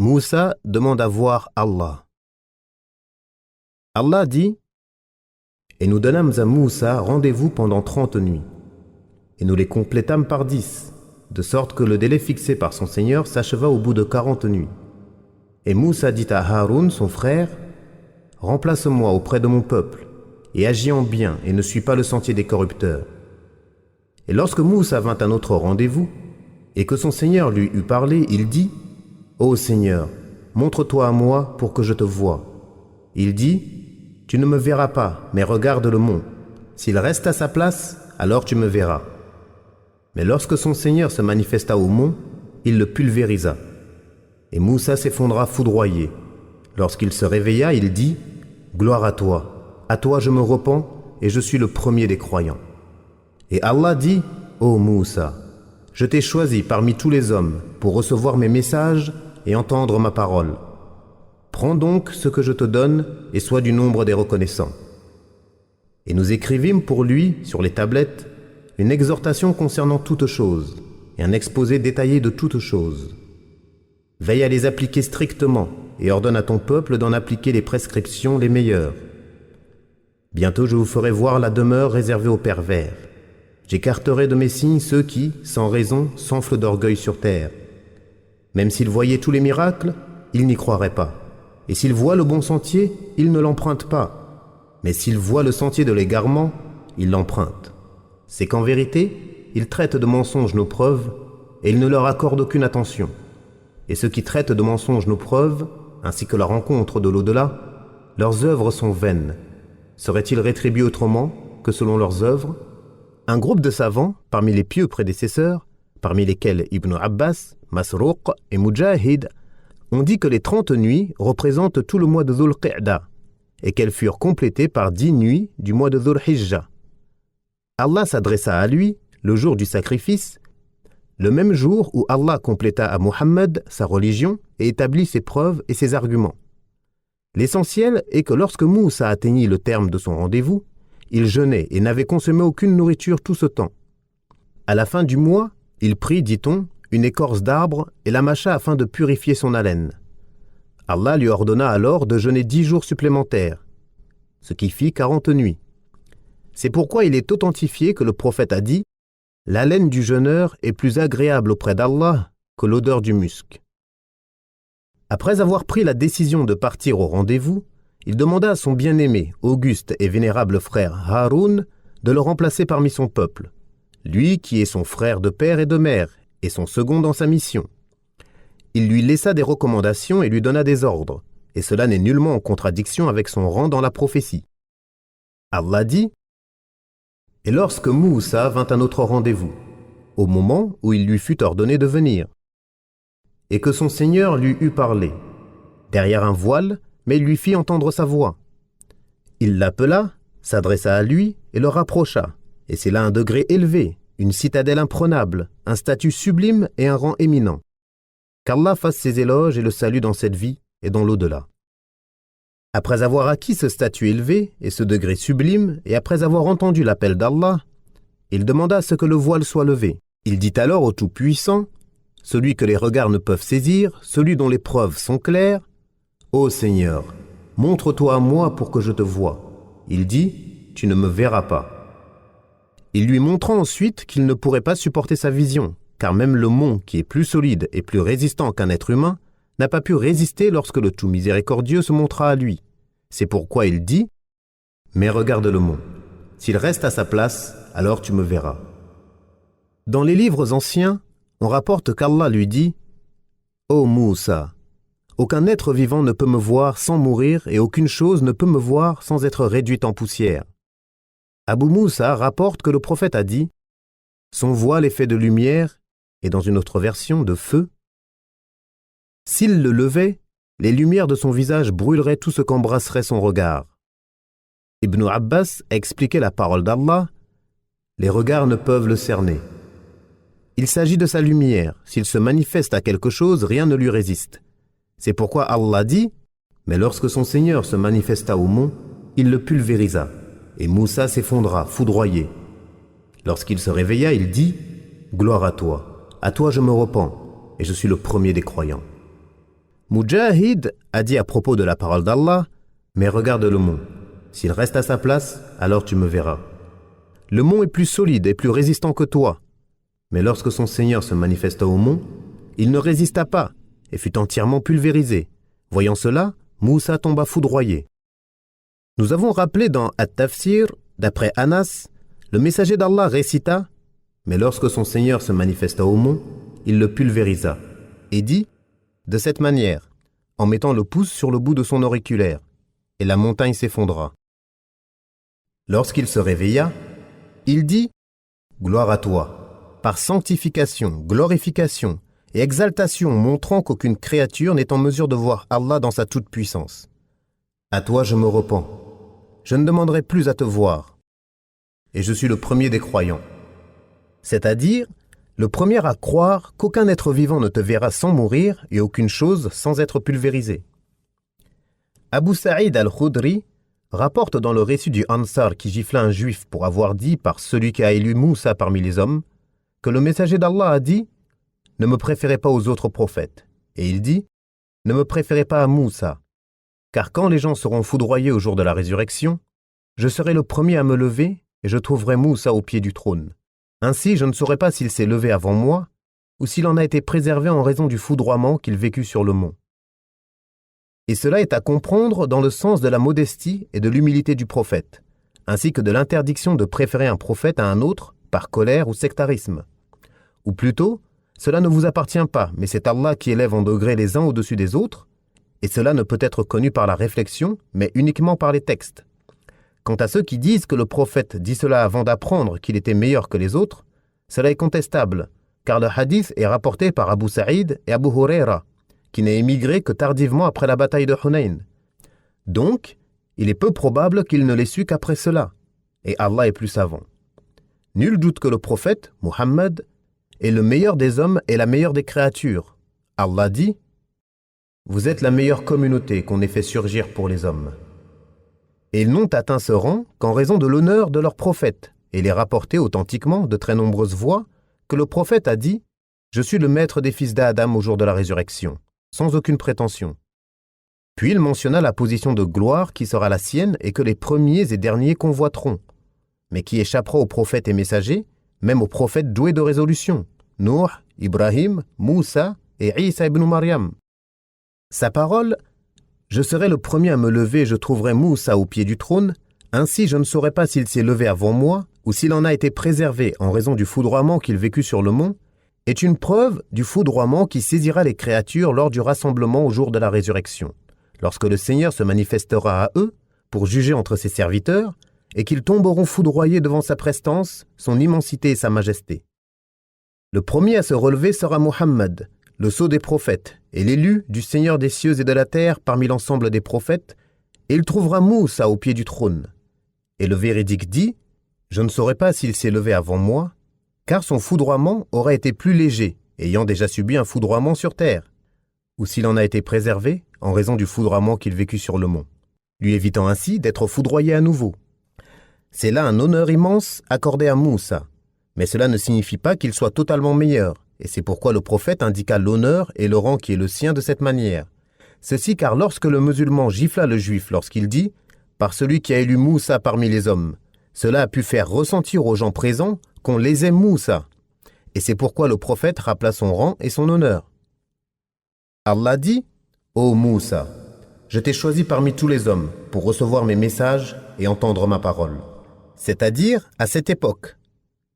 Moussa demande à voir Allah. Allah dit: Et nous donnâmes à Moussa rendez-vous pendant 30 nuits, et nous les complétâmes par 10, de sorte que le délai fixé par son Seigneur s'acheva au bout de 40 nuits. Et Moussa dit à Haroun, son frère: Remplace-moi auprès de mon peuple, et agis en bien, et ne suis pas le sentier des corrupteurs. Et lorsque Moussa vint à notre rendez-vous, et que son Seigneur lui eut parlé, il dit: Ô Seigneur, montre-toi à moi pour que je te voie. Il dit: Tu ne me verras pas, mais regarde le mont. S'il reste à sa place, alors tu me verras. Mais lorsque son Seigneur se manifesta au mont, il le pulvérisa. Et Moussa s'effondra foudroyé. Lorsqu'il se réveilla, il dit: Gloire à toi je me repens, et je suis le premier des croyants. Et Allah dit: Ô Moussa, je t'ai choisi parmi tous les hommes pour recevoir mes messages et entendre ma parole. Prends donc ce que je te donne et sois du nombre des reconnaissants. Et nous écrivîmes pour lui, sur les tablettes, une exhortation concernant toutes choses et un exposé détaillé de toutes choses. Veille à les appliquer strictement et ordonne à ton peuple d'en appliquer les prescriptions les meilleures. Bientôt je vous ferai voir la demeure réservée aux pervers. J'écarterai de mes signes ceux qui, sans raison, s'enflent d'orgueil sur terre. Même s'ils voyaient tous les miracles, ils n'y croiraient pas. Et s'ils voient le bon sentier, ils ne l'empruntent pas. Mais s'ils voient le sentier de l'égarement, ils l'empruntent. C'est qu'en vérité, ils traitent de mensonges nos preuves, et ils ne leur accordent aucune attention. Et ceux qui traitent de mensonges nos preuves, ainsi que la rencontre de l'au-delà, leurs œuvres sont vaines. Seraient-ils rétribués autrement que selon leurs œuvres? Un groupe de savants, parmi les pieux prédécesseurs, parmi lesquels Ibn Abbas, Masrouq et Mujahid, ont dit que les 30 nuits représentent tout le mois de Dhul Qa'da et qu'elles furent complétées par 10 nuits du mois de Dhul Hijjah. Allah s'adressa à lui, le jour du sacrifice, le même jour où Allah compléta à Muhammad sa religion et établit ses preuves et ses arguments. L'essentiel est que lorsque Moussa atteignit le terme de son rendez-vous, il jeûnait et n'avait consommé aucune nourriture tout ce temps. À la fin du mois, il prit, dit-on, une écorce d'arbre et la mâcha afin de purifier son haleine. Allah lui ordonna alors de jeûner 10 jours supplémentaires, ce qui fit 40 nuits. C'est pourquoi il est authentifié que le prophète a dit: L'haleine du jeûneur est plus agréable auprès d'Allah que l'odeur du musc. Après avoir pris la décision de partir au rendez-vous, il demanda à son bien-aimé, auguste et vénérable frère Haroun de le remplacer parmi son peuple, lui qui est son frère de père et de mère, et son second dans sa mission. Il lui laissa des recommandations et lui donna des ordres, et cela n'est nullement en contradiction avec son rang dans la prophétie. Allah dit: Et lorsque Moussa vint à notre rendez-vous, au moment où il lui fut ordonné de venir, et que son Seigneur lui eut parlé, derrière un voile, mais il lui fit entendre sa voix. Il l'appela, s'adressa à lui et le rapprocha, et c'est là un degré élevé, une citadelle imprenable, un statut sublime et un rang éminent. Qu'Allah fasse ses éloges et le salut dans cette vie et dans l'au-delà. Après avoir acquis ce statut élevé et ce degré sublime, et après avoir entendu l'appel d'Allah, il demanda à ce que le voile soit levé. Il dit alors au Tout-Puissant, celui que les regards ne peuvent saisir, celui dont les preuves sont claires: Ô Seigneur, montre-toi à moi pour que je te voie. Il dit: Tu ne me verras pas. Il lui montra ensuite qu'il ne pourrait pas supporter sa vision, car même le mont, qui est plus solide et plus résistant qu'un être humain, n'a pas pu résister lorsque le tout miséricordieux se montra à lui. C'est pourquoi il dit: Mais regarde le mont. S'il reste à sa place, alors tu me verras. Dans les livres anciens, on rapporte qu'Allah lui dit: Ô Moussa, aucun être vivant ne peut me voir sans mourir et aucune chose ne peut me voir sans être réduite en poussière. Abu Moussa rapporte que le prophète a dit: Son voile est fait de lumière, et dans une autre version de feu. S'il le levait, les lumières de son visage brûleraient tout ce qu'embrasserait son regard. Ibn Abbas expliquait la parole d'Allah: Les regards ne peuvent le cerner. Il s'agit de sa lumière. S'il se manifeste à quelque chose, rien ne lui résiste. C'est pourquoi Allah dit: Mais lorsque son Seigneur se manifesta au mont, il le pulvérisa, et Moussa s'effondra, foudroyé. Lorsqu'il se réveilla, il dit: Gloire à toi je me repens, et je suis le premier des croyants. Mujahid a dit à propos de la parole d'Allah, « Mais regarde le mont. S'il reste à sa place, alors tu me verras. Le mont est plus solide et plus résistant que toi. » Mais lorsque son Seigneur se manifesta au mont, il ne résista pas et fut entièrement pulvérisé. Voyant cela, Moussa tomba foudroyé. Nous avons rappelé dans At-Tafsir, d'après Anas, le messager d'Allah récita, mais lorsque son Seigneur se manifesta au mont, il le pulvérisa et dit, de cette manière, en mettant le pouce sur le bout de son auriculaire, et la montagne s'effondra. Lorsqu'il se réveilla, il dit, gloire à toi, par sanctification, glorification et exaltation montrant qu'aucune créature n'est en mesure de voir Allah dans sa toute-puissance. À toi je me repens, je ne demanderai plus à te voir, et je suis le premier des croyants. C'est-à-dire, le premier à croire qu'aucun être vivant ne te verra sans mourir et aucune chose sans être pulvérisée. Abu Sa'id al-Khudri rapporte dans le récit du Ansar qui gifla un juif pour avoir dit par celui qui a élu Moussa parmi les hommes, que le messager d'Allah a dit « Ne me préférez pas aux autres prophètes » et il dit « Ne me préférez pas à Moussa, car quand les gens seront foudroyés au jour de la résurrection, je serai le premier à me lever et je trouverai Moussa au pied du trône. Ainsi, je ne saurai pas s'il s'est levé avant moi ou s'il en a été préservé en raison du foudroiement qu'il vécut sur le mont. » Et cela est à comprendre dans le sens de la modestie et de l'humilité du prophète, ainsi que de l'interdiction de préférer un prophète à un autre par colère ou sectarisme. Ou plutôt, cela ne vous appartient pas, mais c'est Allah qui élève en degrés les uns au-dessus des autres, et cela ne peut être connu par la réflexion, mais uniquement par les textes. Quant à ceux qui disent que le prophète dit cela avant d'apprendre qu'il était meilleur que les autres, cela est contestable, car le hadith est rapporté par Abu Sa'id et Abu Huraira, qui n'est émigré que tardivement après la bataille de Hunayn. Donc, il est peu probable qu'il ne l'ait su qu'après cela, et Allah est plus savant. Nul doute que le prophète, Muhammad, est le meilleur des hommes et la meilleure des créatures. Allah dit, « Vous êtes la meilleure communauté qu'on ait fait surgir pour les hommes. » Et ils n'ont atteint ce rang qu'en raison de l'honneur de leur prophète, et il est rapporté authentiquement de très nombreuses voix que le prophète a dit « Je suis le maître des fils d'Adam au jour de la résurrection », sans aucune prétention. Puis il mentionna la position de gloire qui sera la sienne et que les premiers et derniers convoiteront, mais qui échappera aux prophètes et messagers, même aux prophètes doués de résolution, Nuh, Ibrahim, Moussa et Isa ibn Maryam. Sa parole, « Je serai le premier à me lever et je trouverai Moussa au pied du trône, ainsi je ne saurai pas s'il s'est levé avant moi ou s'il en a été préservé en raison du foudroiement qu'il vécut sur le mont, est une preuve du foudroiement qui saisira les créatures lors du rassemblement au jour de la résurrection, lorsque le Seigneur se manifestera à eux pour juger entre ses serviteurs et qu'ils tomberont foudroyés devant sa prestance, son immensité et sa majesté. Le premier à se relever sera Muhammad, le sceau des prophètes et l'élu du Seigneur des cieux et de la terre parmi l'ensemble des prophètes, et il trouvera Moussa au pied du trône. Et le véridique dit, « Je ne saurai pas s'il s'est levé avant moi, car son foudroiement aurait été plus léger, ayant déjà subi un foudroiement sur terre, ou s'il en a été préservé en raison du foudroiement qu'il vécut sur le mont, lui évitant ainsi d'être foudroyé à nouveau. C'est là un honneur immense accordé à Moussa, mais cela ne signifie pas qu'il soit totalement meilleur, et c'est pourquoi le prophète indiqua l'honneur et le rang qui est le sien de cette manière. Ceci car lorsque le musulman gifla le juif lorsqu'il dit « Par celui qui a élu Moussa parmi les hommes », cela a pu faire ressentir aux gens présents qu'on lésait Moussa, et c'est pourquoi le prophète rappela son rang et son honneur. Allah dit, « Ô Moussa, je t'ai choisi parmi tous les hommes pour recevoir mes messages et entendre ma parole. » C'est-à-dire à cette époque.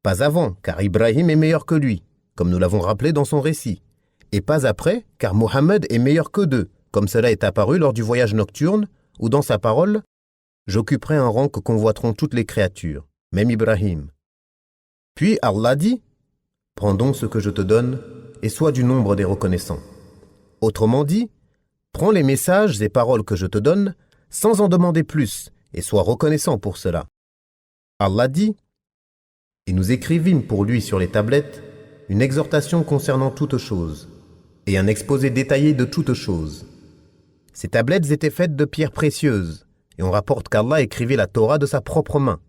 Pas avant, car Ibrahim est meilleur que lui, comme nous l'avons rappelé dans son récit, et pas après, car Mohammed est meilleur que d'eux, comme cela est apparu lors du voyage nocturne, où dans sa parole, « J'occuperai un rang que convoiteront toutes les créatures, même Ibrahim. » Puis Allah dit, « Prends donc ce que je te donne et sois du nombre des reconnaissants. » Autrement dit, prends les messages et paroles que je te donne sans en demander plus et sois reconnaissant pour cela. Allah dit, « Et nous écrivîmes pour lui sur les tablettes une exhortation concernant toutes choses et un exposé détaillé de toutes choses. Ces tablettes étaient faites de pierres précieuses et on rapporte qu'Allah écrivait la Torah de sa propre main.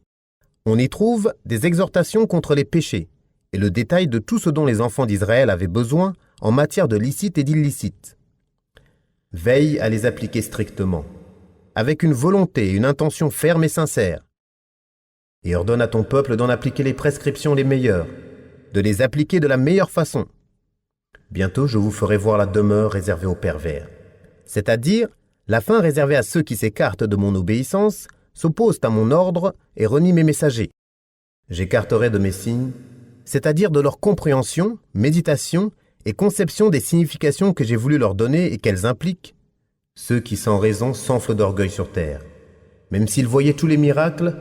On y trouve des exhortations contre les péchés et le détail de tout ce dont les enfants d'Israël avaient besoin en matière de licite et d'illicite. Veille à les appliquer strictement, avec une volonté et une intention ferme et sincère. Et ordonne à ton peuple d'en appliquer les prescriptions les meilleures, de les appliquer de la meilleure façon. Bientôt je vous ferai voir la demeure réservée aux pervers, c'est-à-dire la fin réservée à ceux qui s'écartent de mon obéissance, s'opposent à mon ordre et renient mes messagers. J'écarterai de mes signes, c'est-à-dire de leur compréhension, méditation et conception des significations que j'ai voulu leur donner et qu'elles impliquent, ceux qui sans raison s'enflent d'orgueil sur terre. Même s'ils voyaient tous les miracles,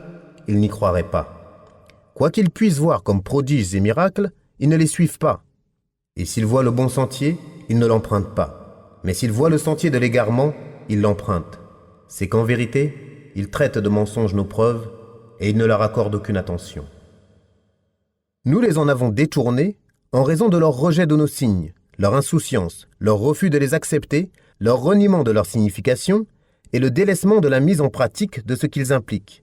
ils n'y croiraient pas. Quoi qu'ils puissent voir comme prodiges et miracles, ils ne les suivent pas. Et s'ils voient le bon sentier, ils ne l'empruntent pas. Mais s'ils voient le sentier de l'égarement, ils l'empruntent. C'est qu'en vérité, ils traitent de mensonges nos preuves et ils ne leur accordent aucune attention. Nous les en avons détournés en raison de leur rejet de nos signes, leur insouciance, leur refus de les accepter, leur reniement de leur signification et le délaissement de la mise en pratique de ce qu'ils impliquent.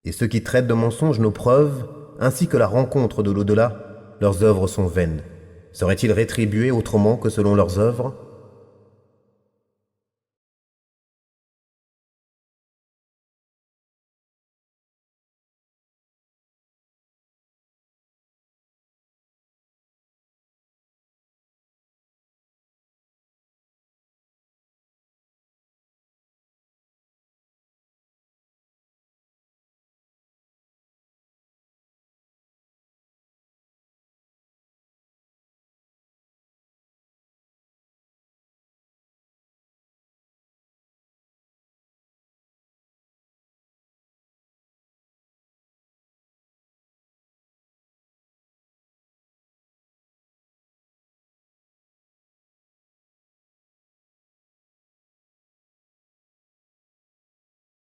Et ceux qui traitent de mensonges nos preuves, ainsi que la rencontre de l'au-delà, leurs œuvres sont vaines. Seraient-ils rétribués autrement que selon leurs œuvres ?